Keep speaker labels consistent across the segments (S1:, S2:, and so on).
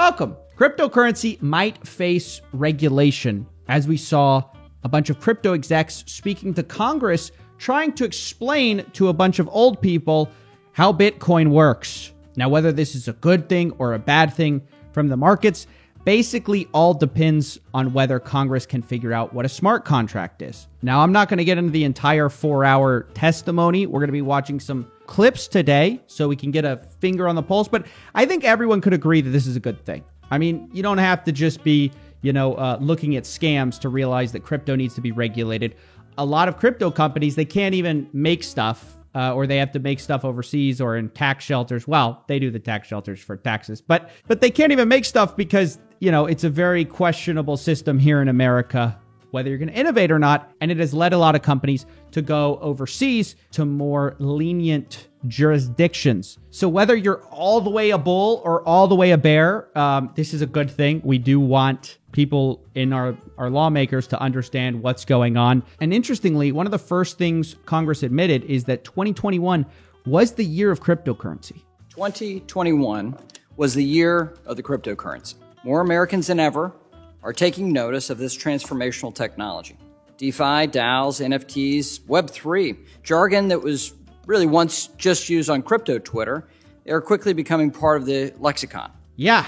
S1: welcome. Cryptocurrency might face regulation, as we saw a bunch of crypto execs speaking to Congress, trying to explain to a bunch of old people how Bitcoin works. Now, whether this is a good thing or a bad thing from the markets, basically all depends on whether Congress can figure out what a smart contract is. Now, I'm not going to get into the entire 4-hour testimony. We're going to be watching some clips today so we can get a finger on the pulse, but I think everyone could agree that this is a good thing. I mean, you don't have to just be, looking at scams to realize that crypto needs to be regulated. A lot of crypto companies, they can't even make stuff or they have to make stuff overseas or in tax shelters. Well, they do the tax shelters for taxes, but they can't even make stuff because, it's a very questionable system here in America, whether you're going to innovate or not. And it has led a lot of companies to go overseas to more lenient jurisdictions. So whether you're all the way a bull or all the way a bear, this is a good thing. We do want people in our lawmakers to understand what's going on. And interestingly, one of the first things Congress admitted is that 2021 was the year of cryptocurrency.
S2: 2021 was the year of the cryptocurrency. More Americans than ever are taking notice of this transformational technology. DeFi, DAOs, NFTs, Web3, jargon that was really once just used on crypto Twitter, they are quickly becoming part of the lexicon.
S1: Yeah,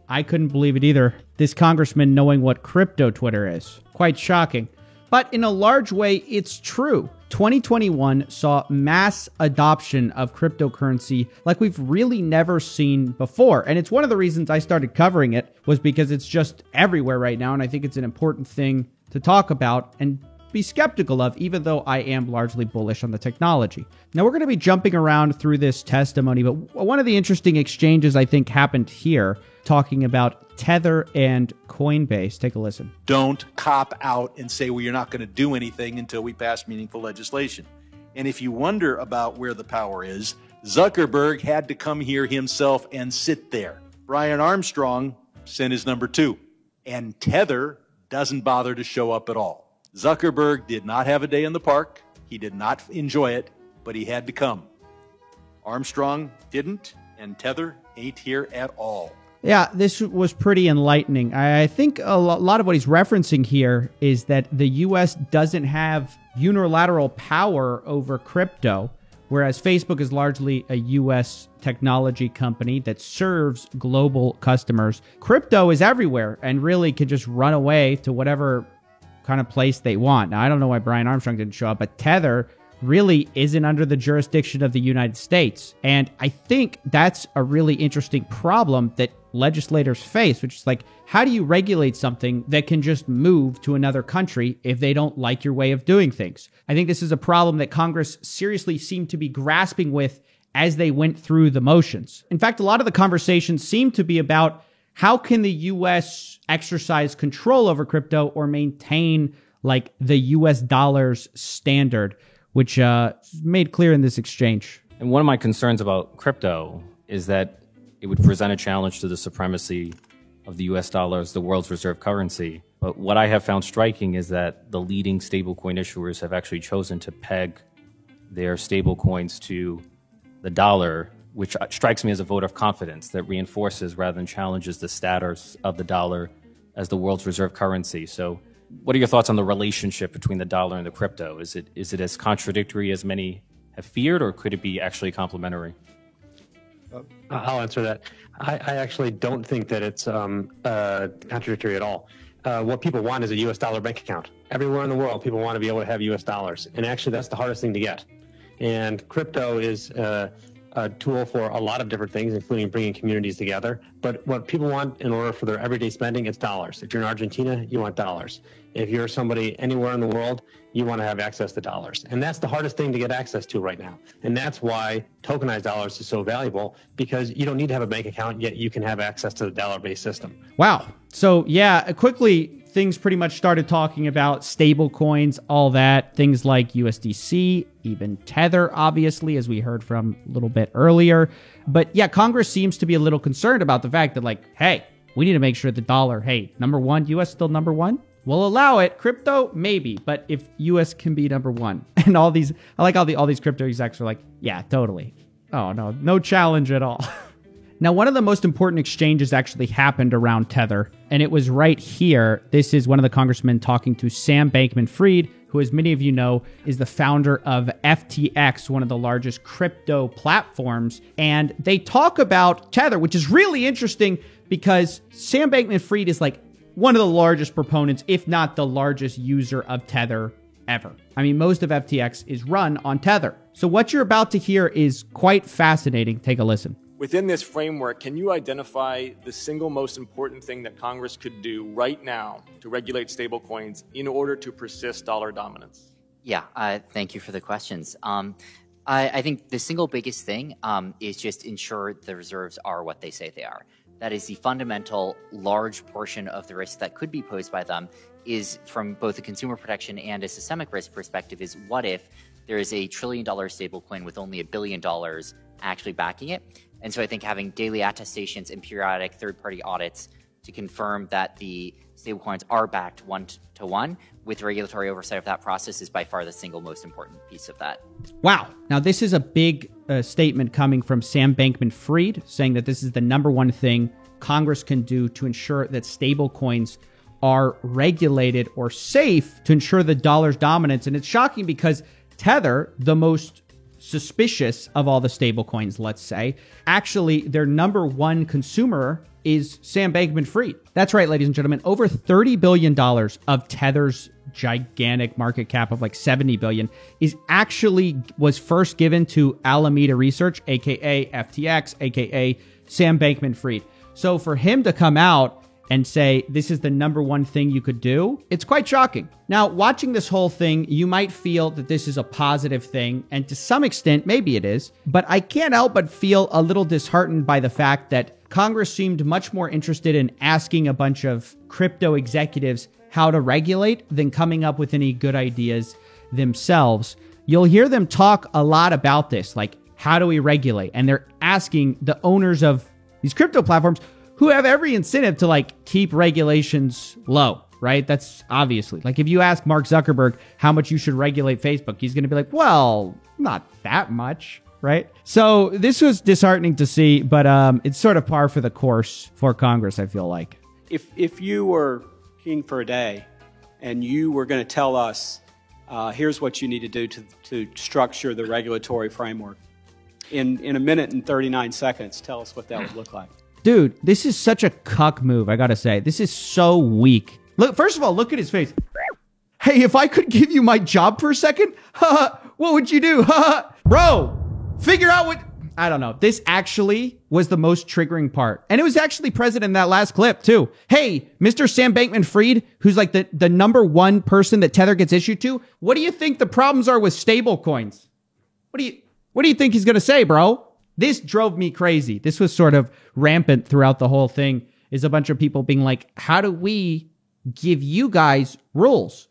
S1: I couldn't believe it either. This congressman knowing what crypto Twitter is. Quite shocking. But in a large way, it's true. 2021 saw mass adoption of cryptocurrency like we've really never seen before. And it's one of the reasons I started covering it was because it's just everywhere right now. And I think it's an important thing to talk about and be skeptical of, even though I am largely bullish on the technology. Now, we're going to be jumping around through this testimony, but one of the interesting exchanges I think happened here, talking about Tether and Coinbase. Take a listen.
S3: Don't cop out and say, well, you're not going to do anything until we pass meaningful legislation. And if you wonder about where the power is, Zuckerberg had to come here himself and sit there. Brian Armstrong sent his number 2. And Tether doesn't bother to show up at all. Zuckerberg did not have a day in the park. He did not enjoy it, but he had to come. Armstrong didn't, and Tether ain't here at all.
S1: Yeah, this was pretty enlightening. I think a lot of what he's referencing here is that the U.S. doesn't have unilateral power over crypto, whereas Facebook is largely a U.S. technology company that serves global customers. Crypto is everywhere and really can just run away to whatever kind of place they want. Now, I don't know why Brian Armstrong didn't show up, but Tether really isn't under the jurisdiction of the United States. And I think that's a really interesting problem that legislators face, which is like, how do you regulate something that can just move to another country if they don't like your way of doing things? I think this is a problem that Congress seriously seemed to be grasping with as they went through the motions. In fact, a lot of the conversations seem to be about how can the U.S. exercise control over crypto or maintain like the U.S. dollar's standard, which made clear in this exchange.
S4: And one of my concerns about crypto is that it would present a challenge to the supremacy of the U.S. dollar as the world's reserve currency. But what I have found striking is that the leading stablecoin issuers have actually chosen to peg their stablecoins to the dollar, which strikes me as a vote of confidence that reinforces rather than challenges the status of the dollar as the world's reserve currency. So what are your thoughts on the relationship between the dollar and the crypto? Is it as contradictory as many have feared, or could it be actually complementary?
S5: I'll answer that. I actually don't think that it's contradictory at all. What people want is a U.S. dollar bank account. Everywhere in the world, people want to be able to have U.S. dollars. And actually, that's the hardest thing to get. And crypto is a tool for a lot of different things, including bringing communities together. But what people want in order for their everyday spending, it's dollars. If you're in Argentina, you want dollars. If you're somebody anywhere in the world, you want to have access to dollars. And that's the hardest thing to get access to right now. And that's why tokenized dollars is so valuable, because you don't need to have a bank account, yet you can have access to the dollar-based system.
S1: Wow. So yeah, quickly, things pretty much started talking about stable coins, all that, things like USDC, even Tether, obviously, as we heard from a little bit earlier. But yeah, Congress seems to be a little concerned about the fact that, like, hey, we need to make sure the dollar, hey, number one, US still number one? We'll allow it. Crypto, maybe. But if US can be number one, and all these, I like all these crypto execs are like, yeah, totally. Oh, no challenge at all. Now, one of the most important exchanges actually happened around Tether, and it was right here. This is one of the congressmen talking to Sam Bankman-Fried, who, as many of you know, is the founder of FTX, one of the largest crypto platforms. And they talk about Tether, which is really interesting because Sam Bankman-Fried is like one of the largest proponents, if not the largest user of Tether ever. I mean, most of FTX is run on Tether. So what you're about to hear is quite fascinating. Take a listen.
S6: Within this framework, can you identify the single most important thing that Congress could do right now to regulate stablecoins in order to persist dollar dominance?
S7: Yeah, thank you for the questions. I think the single biggest thing is just ensure the reserves are what they say they are. That is the fundamental large portion of the risk that could be posed by them is from both a consumer protection and a systemic risk perspective is what if there is a $1 trillion stablecoin with only $1 billion actually backing it? And so I think having daily attestations and periodic third-party audits to confirm that the stablecoins are backed one-to-one with regulatory oversight of that process is by far the single most important piece of that.
S1: Wow. Now, this is a big statement coming from Sam Bankman-Fried, saying that this is the number one thing Congress can do to ensure that stablecoins are regulated or safe to ensure the dollar's dominance. And it's shocking because Tether, the most suspicious of all the stablecoins, let's say, actually their number one consumer is Sam Bankman-Fried. That's right, ladies and gentlemen, over $30 billion of Tether's gigantic market cap of like $70 billion was first given to Alameda Research, aka FTX, aka Sam Bankman-Fried. So for him to come out and say this is the number one thing you could do, it's quite shocking. Now, watching this whole thing, you might feel that this is a positive thing, and to some extent, maybe it is, but I can't help but feel a little disheartened by the fact that Congress seemed much more interested in asking a bunch of crypto executives how to regulate than coming up with any good ideas themselves. You'll hear them talk a lot about this, like, how do we regulate? And they're asking the owners of these crypto platforms who have every incentive to like keep regulations low, right? That's obviously like if you ask Mark Zuckerberg how much you should regulate Facebook, he's going to be like, well, not that much, right? So this was disheartening to see, but it's sort of par for the course for Congress, I feel like.
S8: If you were king for a day and you were going to tell us, here's what you need to do to structure the regulatory framework, in a minute and 39 seconds, tell us what that would look like.
S1: Dude, this is such a cuck move, I gotta say. This is so weak. Look, first of all, look at his face. Hey, if I could give you my job for a second, what would you do? Bro, figure out what... I don't know. This actually was the most triggering part. And it was actually present in that last clip, too. Hey, Mr. Sam Bankman-Fried, who's like the number one person that Tether gets issued to, what do you think the problems are with stable coins? What do you think he's gonna say, bro? This drove me crazy. This was sort of rampant throughout the whole thing, is a bunch of people being like, how do we give you guys rules?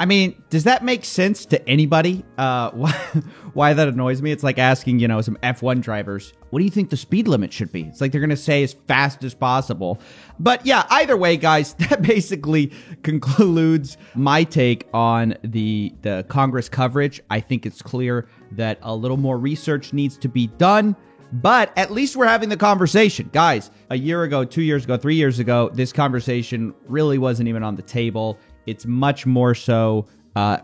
S1: I mean, does that make sense to anybody? Why that annoys me? It's like asking, some F1 drivers, what do you think the speed limit should be? It's like they're going to say as fast as possible. But yeah, either way, guys, that basically concludes my take on the Congress coverage. I think it's clear that a little more research needs to be done. But at least we're having the conversation. Guys, a year ago, 2 years ago, 3 years ago, this conversation really wasn't even on the table. It's much more so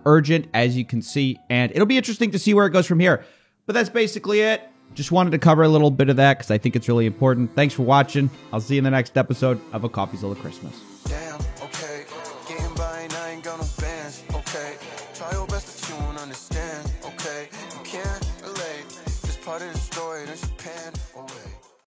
S1: urgent, as you can see, and it'll be interesting to see where it goes from here. But that's basically it. Just wanted to cover a little bit of that because I think it's really important. Thanks for watching. I'll see you in the next episode of A Coffeezilla Christmas.
S9: Damn, okay. Getting by and I ain't got no bands, okay. Try your best, but you won't understand, okay. You can't relate. This part of the story, there's a pan away.